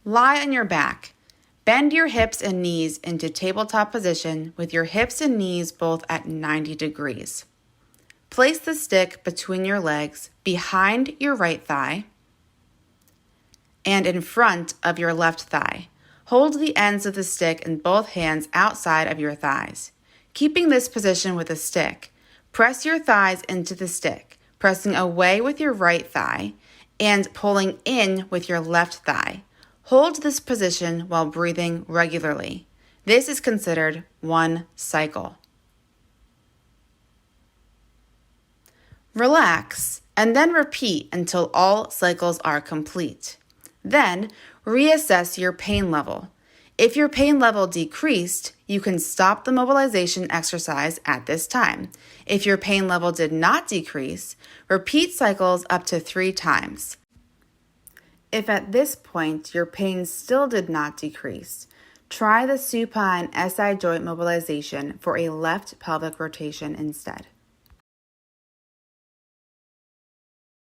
Lie on your back. Bend your hips and knees into tabletop position with your hips and knees both at 90 degrees. Place the stick between your legs, behind your right thigh, and in front of your left thigh. Hold the ends of the stick in both hands outside of your thighs. Keeping this position with the stick, press your thighs into the stick, pressing away with your right thigh and pulling in with your left thigh. Hold this position while breathing regularly. This is considered one cycle. Relax and then repeat until all cycles are complete. Then reassess your pain level. If your pain level decreased, you can stop the mobilization exercise at this time. If your pain level did not decrease, repeat cycles up to 3 times. If at this point your pain still did not decrease, try the supine SI joint mobilization for a left pelvic rotation instead.